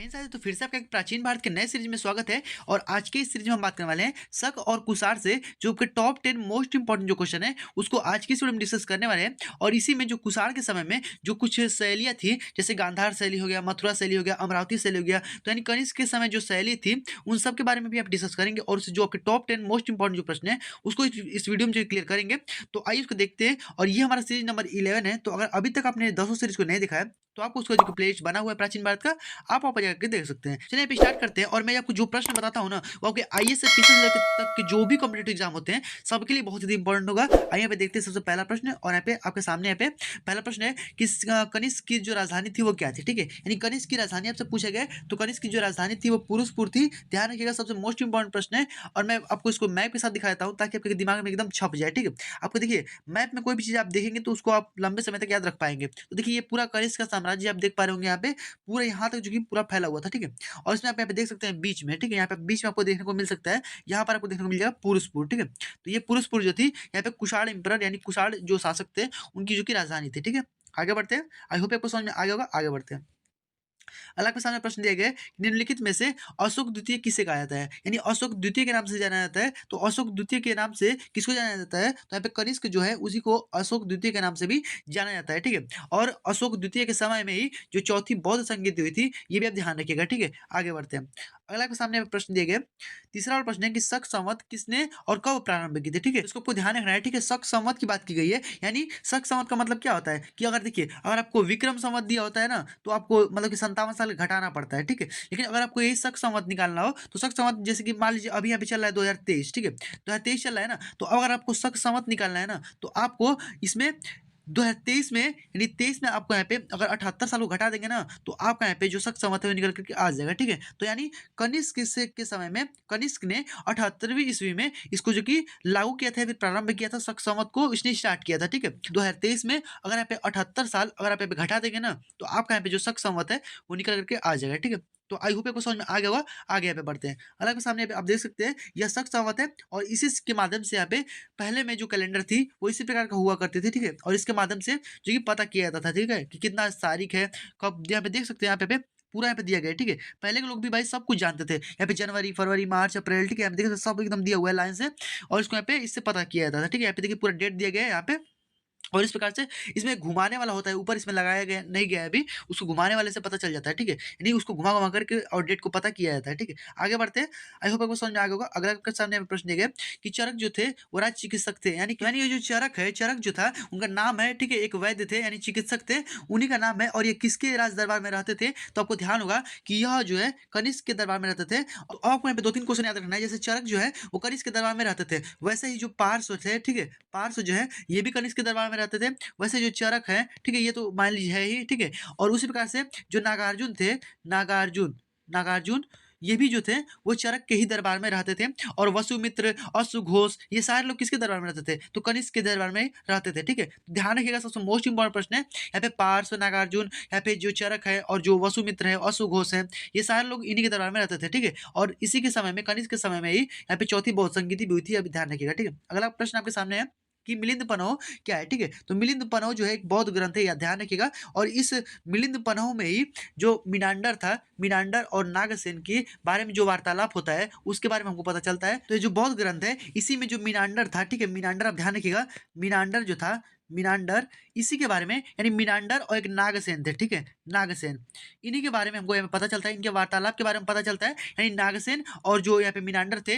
इन साथियों तो फिर से आपका एक प्राचीन भारत के नए सीरीज में स्वागत है। और आज के इस सीरीज में हम बात करने वाले हैं शक और कुषाण से जो कि टॉप 10 मोस्ट इंपॉर्टेंट जो क्वेश्चन है उसको आज की इस वीडियो में डिस्कस करने वाले हैं। और इसी में जो कुषाण के समय में जो कुछ शैलियाँ थी, जैसे गांधार शैली हो गया, मथुरा शैली हो गया, अमरावती शैली हो गया, तो यानी कनिष्क के समय जो शैली थी उन सब के बारे में भी आप डिस्कस करेंगे। और जो आपके टॉप 10 मोस्ट इंपॉर्टेंट जो प्रश्न है उसको इस वीडियो में जो क्लियर करेंगे। तो आइए उसको देखते हैं। और ये हमारा सीरीज नंबर 11 है। तो अगर अभी तक आपने 10 सीरीज को नहीं देखा है तो आपको उसका जो प्लेलिस्ट बना हुआ है प्राचीन भारत का, आप वहाँ पर जाकर देख सकते हैं। चलिए, आप स्टार्ट करते हैं। और मैं आपको जो प्रश्न बताता हूँ ना, वो आपके आईएएस से पीसीएस लेवल तक के जो भी कॉम्पिटिटिव एग्जाम होते हैं सबके लिए बहुत ही इंपॉर्टेंट होगा। आइए यहाँ पे देखते हैं सबसे पहला प्रश्न। और यहाँ पे आपके सामने यहाँ पे पहला प्रश्न है कि कनिष्क की जो राजधानी थी वो क्या थी। ठीक है, यानी कनिष्क की राजधानी आपसे पूछा गया है, तो कनिष्क की जो राजधानी थी वो पुरुषपुर थी। ध्यान रखिएगा, सबसे मोस्ट इंपॉर्टेंट प्रश्न है। और मैं आपको इसको मैप के साथ दिखा देता हूँ ताकि आपके दिमाग में एकदम छप जाए। ठीक है, आपको देखिए मैप में कोई भी चीज आप देखेंगे तो उसको आप लंबे समय तक याद रख पाएंगे। तो देखिए ये पूरा कनिष्क का साम्राज्य आप देख पा रहे होंगे यहाँ पे, पूरा यहाँ तक जो कि पूरा फैला हुआ था। ठीक है, और इसमें आप यहाँ पे देख सकते हैं बीच में, ठीक है, यहाँ पे बीच में आपको देखने को मिल सकता है, यहाँ पर आपको देखने को मिल जाएगा पुरुषपुर। ठीक है, तो ये पुरुषपुर जो थी यहाँ पे कुषाण इंपरर यानी कुषाण जो शासक थे उनकी जो की राजधानी थी। ठीक है, आगे बढ़ते हैं। आई होप आपको समझ में आ गया होगा। आगे बढ़ते हैं। अल्लाह के सामने प्रश्न दिया गया है, निम्नलिखित में से अशोक द्वितीय किसे कहा जाता है, यानी अशोक द्वितीय के नाम से जाना जाता है। तो अशोक द्वितीय के नाम से किसको जाना जाता है, तो यहाँ पे कनिष्क जो है उसी को अशोक द्वितीय के नाम से भी जाना जाता है। ठीक है, और अशोक द्वितीय के समय में ही जो चौथी बौद्ध संगीति हुई थी, ये भी आप ध्यान रखिएगा। ठीक है, आगे बढ़ते हैं। अगला के सामने प्रश्न दिया गया, तीसरा वाला प्रश्न है कि शक संवत किसने और कब प्रारंभ की थी। ठीक है, इसको आपको ध्यान रखना है। ठीक है, शक संवत की बात की गई है, यानी शक संवत का मतलब क्या होता है कि अगर देखिए, अगर आपको विक्रम संवत दिया होता है ना, तो आपको मतलब कि 57 साल घटाना पड़ता है। ठीक है, लेकिन अगर आपको यही शक संवत निकालना हो तो शक संवत जैसे कि मान लीजिए अभी यहाँ पे चल रहा है 2023। ठीक है, 2023 चल रहा है ना, तो अगर आपको शक संवत निकालना है ना, तो आपको इसमें 2023 में यानी 23 में आपको यहाँ पे अगर 78 साल को घटा देंगे ना, तो आपका यहाँ पे जो शक संवत है वो निकल करके आ जाएगा। ठीक है, तो यानी कनिष्क के समय में कनिष्क ने 78वीं ईस्वी में इसको जो कि लागू किया था, फिर प्रारंभ किया था, शक संवत को इसने स्टार्ट किया था। ठीक है, 2023 में अगर यहाँ पे 78 साल अगर आप यहाँ पे घटा देंगे ना, तो आपका यहाँ पे जो शक संवत है वो निकल करके आ जाएगा। ठीक है, तो आई होप आपको समझ में आ गया होगा। आगे यहाँ पे बढ़ते हैं। अल्लाह के सामने यहाँ पे आप देख सकते हैं यह शक संवत है, और इसी के माध्यम से यहाँ पे पहले में जो कैलेंडर थी वो इसी प्रकार का हुआ करती थी। ठीक है, और इसके माध्यम से जो कि पता किया जाता था। ठीक है, कि कितना तारीख है, कब, यहाँ पे देख सकते हैं, यहाँ पे पूरा यहाँ पे दिया गया है। ठीक है, पहले के लोग भी भाई सब कुछ जानते थे। यहाँ पे जनवरी, फरवरी, मार्च, अप्रैल, ठीक है, यहाँ पे देखिए सब एकदम दिया हुआ है लाइन से, और इसको यहाँ पे इससे पता किया जाता था। ठीक है, यहाँ पे देखिए पूरा डेट दिया गया है यहाँ पे, और इस प्रकार से इसमें घुमाने वाला होता है, ऊपर इसमें लगाया गया नहीं गया है अभी, उसको घुमाने वाले से पता चल जाता है। ठीक है, यानी उसको घुमा घुमा करके और डेट को पता किया जाता है। ठीक है, आगे बढ़ते हैं। आई होप आपको समझ में आ गया होगा। अगला आपके सामने हमें प्रश्न दिया गया कि चरक जो थे वो राज चिकित्सक थे, यानी ये जो चरक है, चरक जो था उनका नाम है। ठीक है, एक वैद्य थे यानी चिकित्सक थे, उन्हीं का नाम है। और ये किसके राज दरबार में रहते थे, तो आपको ध्यान होगा कि यह जो है कनिष्क के दरबार में रहते थे। तो आपको यहाँ पे 2-3 क्वेश्चन याद रखना है। जैसे चरक जो है वो कनिष्क के दरबार में रहते थे, वैसे ही जो पार्श्व थे, ठीक है, पार्श्व जो है ये भी कनिष्क के दरबार में रहते थे। वैसे जो चरक है, ठीक है, ये तो मान लीजिए है ही। ठीक है, और उसी प्रकार से जो नागार्जुन थे, नागार्जुन नागार्जुन ये भी जो थे वो चरक के ही दरबार में रहते थे। और वसुमित्र, अश्वघोष, ये सारे लोग किसके दरबार में रहते थे, तो कनिष्क के दरबार में रहते थे। ठीक है, ध्यान रखिएगा, सबसे मोस्ट इंपॉर्टेंट प्रश्न है यहाँ पे पार्श्व, नागार्जुन, यहाँ पे जो चरक है और जो वसुमित्र है, अश्वघोष है, ये सारे लोग इन्हीं के दरबार में रहते थे। ठीक है, और इसी के समय में, कनिष्क के समय में ही यहाँ पे चौथी बौद्ध संगीति भी हुई थी। अभी ध्यान रखिएगा। ठीक है, अगला प्रश्न आपके सामने है कि मिलिंद पनह क्या है। ठीक है, तो मिलिंद पनह जो है एक बौद्ध ग्रंथ है, या ध्यान रखिएगा। और इस मिलिंद पनह में ही जो मीनांडर था, मीनांडर और नागसेन के बारे में जो वार्तालाप होता है उसके बारे में हमको पता चलता है। तो ये जो बौद्ध ग्रंथ है इसी में जो मीनांडर था, ठीक है, मीनांडर आप ध्यान रखिएगा, मीनांडर जो था, मीनांडर, इसी के बारे में, यानी मीनांडर और एक नागसेन थे। ठीक है, नागसेन, इन्हीं के बारे में हमको यहाँ पे पता चलता है, इनके वार्तालाप के बारे में पता चलता है। यानी नागसेन और जो यहाँ पे मीनांडर थे,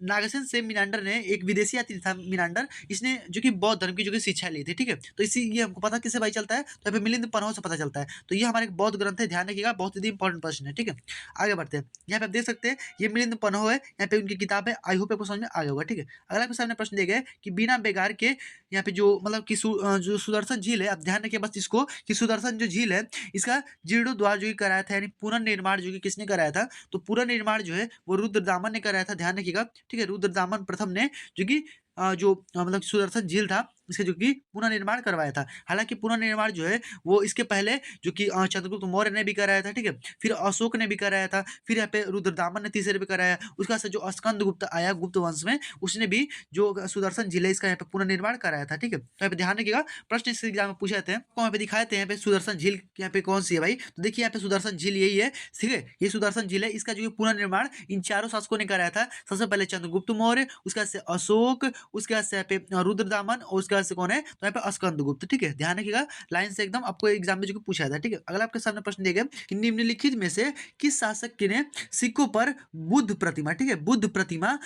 नागसेन से मीनांडर ने, एक विदेशी यात्री था मीनांडर, इसने जो कि बौद्ध धर्म की जो कि शिक्षा ली थी। ठीक है, तो इसी ये हमको पता किससे भाई चलता है, तो यहाँ पे मिलिंद पनह से पता चलता है। तो ये हमारे एक बौद्ध ग्रंथ है, ध्यान रखिएगा, बहुत ही इंपॉर्टेंट प्रश्न है। ठीक है, आगे बढ़ते हैं। यहाँ पे आप देख सकते हैं ये मिलिंद पनह है, यहाँ पे उनकी किताब है। आई होप आपको समझ में आ गया होगा। ठीक है, अगला आपके सामने प्रश्न दिया गया है कि बिना बेगार के यहाँ पे जो मतलब कि जो सुदर्शन झील है, आप ध्यान रखिए बस इसको, कि सुदर्शन जो झील है इसका जीर्णोद्वार जो कि कराया था, यानी पुनर्निर्माण जो कि किसने कराया था, तो पुनर्निर्माण जो है वो रुद्रदामन ने कराया था। ध्यान रखिएगा। ठीक है, रुद्रदामन प्रथम ने जो कि जो मतलब सुदर्शन झील था इसका जो कि पुनर्निर्माण करवाया था। हालाँकि पुनर्निर्माण जो है वो इसके पहले जो कि चंद्रगुप्त मौर्य ने भी कराया था, ठीक है? फिर अशोक ने भी कराया था, फिर यहाँ पे रुद्रदामन ने तीसरे पे कराया, उसके बाद से जो स्कंदगुप्त आया गुप्त वंश में, उसने भी जो सुदर्शन झील है इसका यहाँ पे पुनर्निर्माण कराया था, ठीक है? तो यहाँ पे ध्यान रखिएगा, प्रश्न इस एग्जाम में पूछे जाते हैं। आपको यहाँ पे दिखाए थे यहाँ पे सुदर्शन झील यहाँ पे कौन सी है भाई? तो देखिए यहाँ पे सुदर्शन झील यही है, ठीक है? ये सुदर्शन झील है, इसका जो है पुनर्निर्माण इन चारों शासकों ने कराया था। सबसे पहले चंद्रगुप्त मौर्य, उसके बाद से अशोक, उसके बाद से यहाँ पे रुद्रदामन और उसके बाद से कौन है? तो यहाँ पे स्कंदगुप्त, ठीक है? ध्यान रखिएगा, लाइन से एकदम आपको एग्जाम में जो कि पूछा था, ठीक है? अगला आपके सामने प्रश्न दिया गया कि निम्नलिखित में से किस शासक ने सिक्कों पर बुद्ध प्रतिमा, ठीक है? बुद्ध प्रतिमा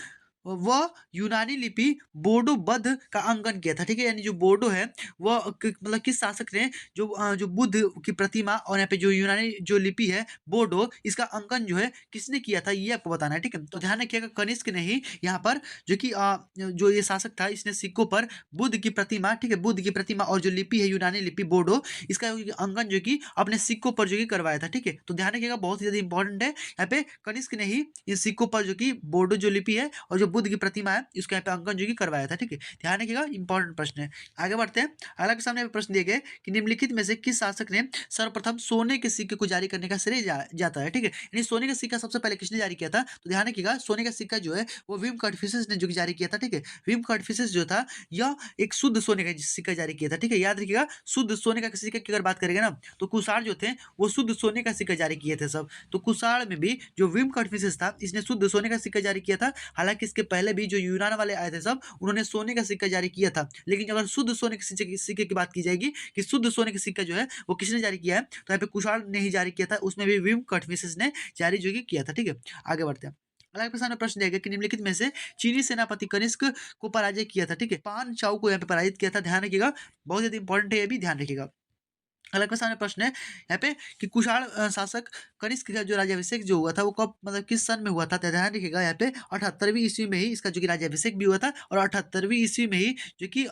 व यूनानी लिपि बोडो बध का अंकन किया था, ठीक है? यानी जो बोडो है वो मतलब किस शासक ने जो बुद्ध की प्रतिमा और यहाँ पे जो यूनानी जो लिपि है बोडो, इसका अंकन जो है किसने किया था, ये आपको बताना है, ठीक है? तो ध्यान रखिएगा, कनिष्क ने ही यहाँ पर जो कि जो ये शासक था इसने सिक्कों पर बुद्ध की प्रतिमा, ठीक है? बुद्ध की प्रतिमा और जो लिपि है यूनानी लिपि बोडो, इसका अंकन जो कि अपने सिक्कों पर जो कि करवाया था, ठीक है? तो ध्यान रखिएगा, बहुत ही ज्यादा इंपॉर्टेंट है। यहाँ पे कनिष्क ने ही इन सिक्कों पर जो कि बोडो जो लिपि है और जो बुद्ध की प्रतिमा है इसको यहाँ पे अंकन जो कि करवाया था, ठीक है? ध्यान रखिएगा, इंपॉर्टेंट प्रश्न है। आगे बढ़ते हैं। अगला के सामने प्रश्न दिए गए कि निम्नलिखित में से किस शासक ने सर्वप्रथम सोने के सिक्के को जारी करने का श्रेय जाता है, ठीक है? यानी सोने का सिक्का सबसे पहले किसने जारी किया था? तो ध्यान रखिएगा, सोने का सिक्का जो है वो विम कटफिसेस ने जो कि जारी किया था, ठीक है? विम कटफिसेस जो था यह एक शुद्ध सोने का सिक्का जारी किया था, ठीक है? याद रखिएगा, शुद्ध सोने का सिक्के की अगर बात करेंगे ना तो कुषाण जो थे वो शुद्ध सोने का सिक्का जारी किए थे सब। तो कुषाण में भी जो विम कटफिसेस था इसने शुद्ध सोने का सिक्का जारी किया था। हालांकि इसके पहले भी जो यूनान वाले आए थे सब उन्होंने सोने का सिक्का जारी किया था। लेकिन अगर शुद्ध सोने के सिक्के की बात की जाएगी कि शुद्ध सोने का सिक्का जो है वो किसने जारी किया है, तो यहाँ पे कुषाण ने ही जारी किया था, उसमें भी विम कटफिसेस ने जारी जो कि किया था, ठीक है? आगे बढ़ते हैं। अगला आपके सामने प्रश्न दिया गया कि निम्नलिखित में से चीनी सेनापति कनिष्क को पराजय किया था, ठीक है? पान चाउ को यहाँ पे पराजित किया था। ध्यान रखिएगा, बहुत ज्यादा इंपॉर्टेंट है, ये भी ध्यान रखिएगा। अगला आपके सामने प्रश्न है यहाँ पे कि कुषाण शासक कनिष्क का जो राज्याभिषेक जो हुआ था वो कब मतलब किस सन में हुआ था? तो ध्यान रखिएगा, यहाँ पे 78वीं ईस्वी में ही इसका जो कि राज्याभिषेक भी हुआ था और 78वीं ईस्वी में ही जो कि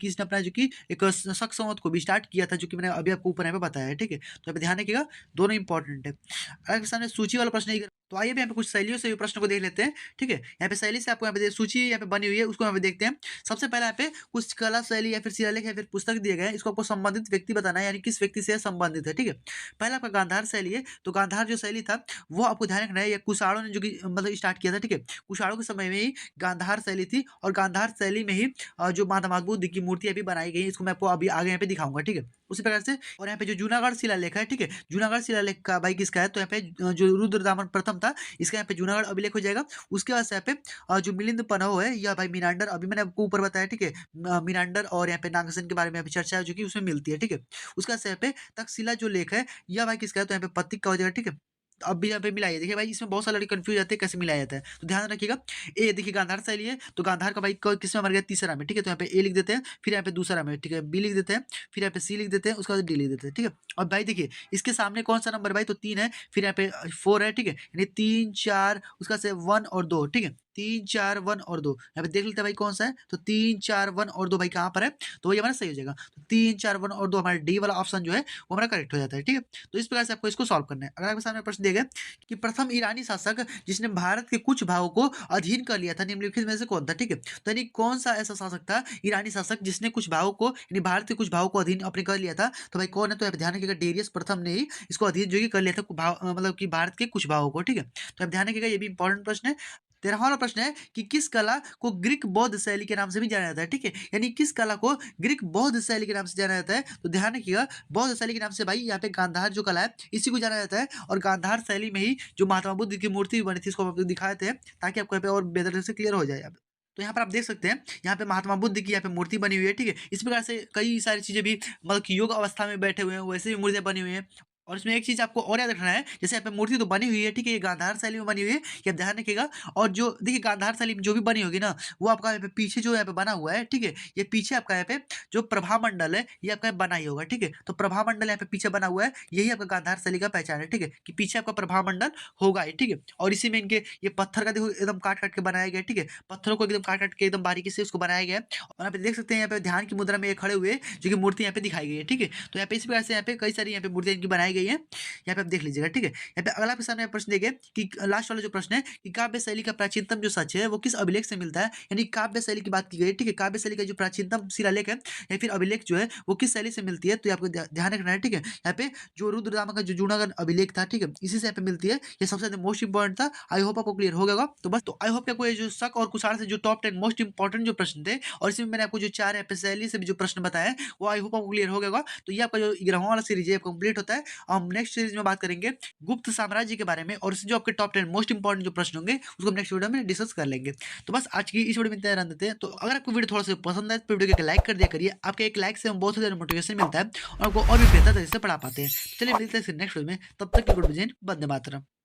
इसने अपना जो कि एक शक संवत को भी स्टार्ट किया था, जो कि मैंने अभी आपको ऊपर यहाँ पे बताया है, ठीक है? तो यहाँ पे ध्यान रखिएगा, दोनों इंपॉर्टेंट है। अगला आपके सामने सूची वाला प्रश्न है, तो आइए भी यहाँ पे कुछ शैलियों से भी प्रश्न को देख लेते हैं, ठीक है? यहाँ पे शैली से आपको यहाँ पे सूची यहाँ पे बनी हुई है, उसको यहाँ पे देखते हैं। सबसे पहले यहाँ पे कुछ कला शैली या फिर शिलालेख या फिर पुस्तक दिए गए हैं, इसको आपको संबंधित व्यक्ति बताना है, यानी किस व्यक्ति से संबंधित है, ठीक है? पहला आपका गांधार शैली है, तो गांधार जो शैली था वो आपको ध्यान रखना है, या कुषाणों ने जो कि मतलब स्टार्ट किया था, ठीक है? कुषाणों के समय में ही गांधार शैली थी और गांधार शैली में ही जो महात्मा बुद्ध की मूर्ति अभी बनाई गई है, इसको मैं आपको अभी आगे यहाँ पे दिखाऊंगा, ठीक है? उसी प्रकार से और यहाँ पे जो जूनागढ़ शिलालेख है, ठीक है? जूनागढ़ शिलालेख का भाई किसका है? तो यहाँ पे जो रुद्रदामन प्रथम था इसका यहाँ पे जूनागढ़ अभिलेख हो जाएगा। उसके बाद से यहाँ पे जो मिलिंद पन्हो है या भाई मीनांडर, अभी मैंने आपको ऊपर बताया, ठीक है? मीनांडर और यहाँ पे नागसेन के बारे में यहाँ पे चर्चा है जो कि उसमें मिलती है, ठीक है? उसके बाद से यहाँ पे तक्षशिला जो लेख है यह भाई किसका है? तो यहाँ पे पत्तिक का हो जाएगा, ठीक है? तो अब भी यहाँ पे मिलाइए, देखिए भाई इसमें बहुत सारे लड़के कंफ्यूज जाते हैं कैसे मिलाया जाता है, तो ध्यान रखिएगा। ए देखिए गांधार शैली है, तो गांधार का भाई किसमें मर गया? तीसरा में, ठीक है? तो यहाँ पे ए लिख देते हैं, फिर यहाँ पे दूसरा में, ठीक है? बी लिख देते हैं, फिर यहाँ पे सी लिख देते हैं, उसके बाद डी लिख देते हैं, ठीक है? और भाई देखिए इसके सामने कौन सा नंबर भाई? तो 3 है, फिर यहाँ पे 4 है, ठीक है? यानी 3 4 उसका से 1 और 2, ठीक है? 3 4 1 और 2 यहाँ पे देख लेते हैं भाई कौन सा है? तो 3 4 1 और 2 भाई कहाँ पर है? तो वही हमारा सही हो जाएगा। तो 3 4 1 और 2 हमारा डी वाला ऑप्शन जो है वो हमारा करेक्ट हो जाता है, ठीक है? तो इस प्रकार से आपको इसको सॉल्व करना है। अगर आपके सामने प्रश्न दिया गया कि प्रथम ईरानी शासक जिसने भारत के कुछ भागों को अधीन कर लिया था निम्नलिखित में से कौन था? ठीक है? तो यानी कौन सा ऐसा शासक था ईरानी शासक जिसने कुछ भागों को यानी भारत के कुछ भागों को अधीन अपने कर लिया था? तो भाई कौन है? तो यहाँ पे ध्यान रखिएगा, डेरियस प्रथम ने ही इसको अधीन जो कि कर लिया था मतलब कि भारत के कुछ भागों को, ठीक है? तो आप ध्यान रखिएगा, ये भी इंपॉर्टेंट प्रश्न है। 13वां वाला प्रश्न है कि किस कला को ग्रीक बौद्ध शैली के नाम से भी जाना जाता है, ठीक है? यानी किस कला को ग्रीक बौद्ध शैली के नाम से जाना जाता है? तो ध्यान रखिएगा, बौद्ध शैली के नाम से भाई यहाँ पे गांधार जो कला है इसी को जाना जाता है और गांधार शैली में ही जो महात्मा बुद्ध की मूर्ति बनी थी इसको आपको दिखाए थे ताकि आपको यहाँ पे और बेहतर तरह से क्लियर हो जाए। तो यहाँ पर आप देख सकते हैं यहाँ पे महात्मा बुद्ध की यहाँ पे मूर्ति बनी हुई है, ठीक है? इस प्रकार से कई सारी चीजें भी मतलब कि योग अवस्था में बैठे हुए हैं वैसे भी मूर्तियां बनी हुई हैं। और इसमें एक चीज आपको और याद रखना है, जैसे यहाँ पे मूर्ति तो बनी हुई है, ठीक है? ये गांधार शैली में बनी हुई है, ये आप ध्यान रखिएगा। और जो देखिए गांधार शैली में जो भी बनी होगी ना वो आपका यहाँ पे पीछे जो यहाँ पे बना हुआ है, ठीक है? ये पीछे आपका यहाँ पे जो प्रभा मंडल है ये आपका बना ही होगा, ठीक है? तो प्रभा मंडल यहाँ पे पीछे बना हुआ है, यही आपका गांधार शैली का पहचान है, ठीक है? कि पीछे आपका प्रभा मंडल होगा ही, ठीक है? और इसी में इनके ये पत्थर का देखो एकदम काट काट के बनाया गया है, ठीक है? पत्थरों को एकदम काट काट के एकदम बारीकी से उसको बनाया गया है। और यहाँ पे देख सकते हैं यहाँ पे ध्यान की मुद्रा में ये खड़े हुए जो कि मूर्ति यहाँ पे दिखाई गई है, ठीक है? तो यहाँ पे इस प्रकार से यहाँ पे कई सारी यहाँ पे मूर्तियां इनकी बनाई गई है, यहाँ पे आप देख लीजिएगा, ठीक है। यहाँ पे अगला आपके सामने प्रश्न देखिए कि लास्ट वाला जो प्रश्न है कि काव्य शैली का प्राचीनतम जो सच है वो किस अभिलेख से मिलता है, यानी काव्य शैली की बात की गई है, ठीक है। काव्य शैली का जो प्राचीनतम शिलालेख है या फिर अभिलेख जो है वो किस शैली से मिलती है, तो ये आपको ध्यान रखना है, ठीक है। यहाँ पे जो रुद्रदामा का जो जूनागढ़ अभिलेख था, ठीक है, इसी से यहाँ पे मिलती है। ये सबसे ज्यादा मोस्ट इंपॉर्टेंट था। आई होप आपको क्लियर हो गया होगा। तो बस, तो आई होप आपको ये जो शक और कुशार से जो टॉप 10 मोस्ट इंपॉर्टेंट जो प्रश्न थे और इसमें मैंने आपको जो 4 शैली से भी जो प्रश्न बताया वो आई होप आपको क्लियर हो गया होगा। तो ये आपका जो 11वां वाला सीरीज है कंप्लीट होता है। हम नेक्स्ट सीरीज में बात करेंगे गुप्त साम्राज्य के बारे में और इससे जो आपके टॉप 10 मोस्ट इंपॉर्टेंट जो प्रश्न होंगे उसको हम नेक्स्ट वीडियो में डिस्कस कर लेंगे। तो बस आज की इस वीडियो में इतना रहने देते हैं। तो अगर आपको वीडियो थोड़ा सा पसंद आए तो वीडियो को लाइक कर दिया करिए। आपके एक लाइक से हम बहुत ज़्यादा मोटिवेशन मिलता है और आपको और भी बेहतर तरीके से पढ़ा पाते हैं। चलिए मिलते हैं नेक्स्ट वीडियो में, तब तक के गुड विजय, वंदे मातरम।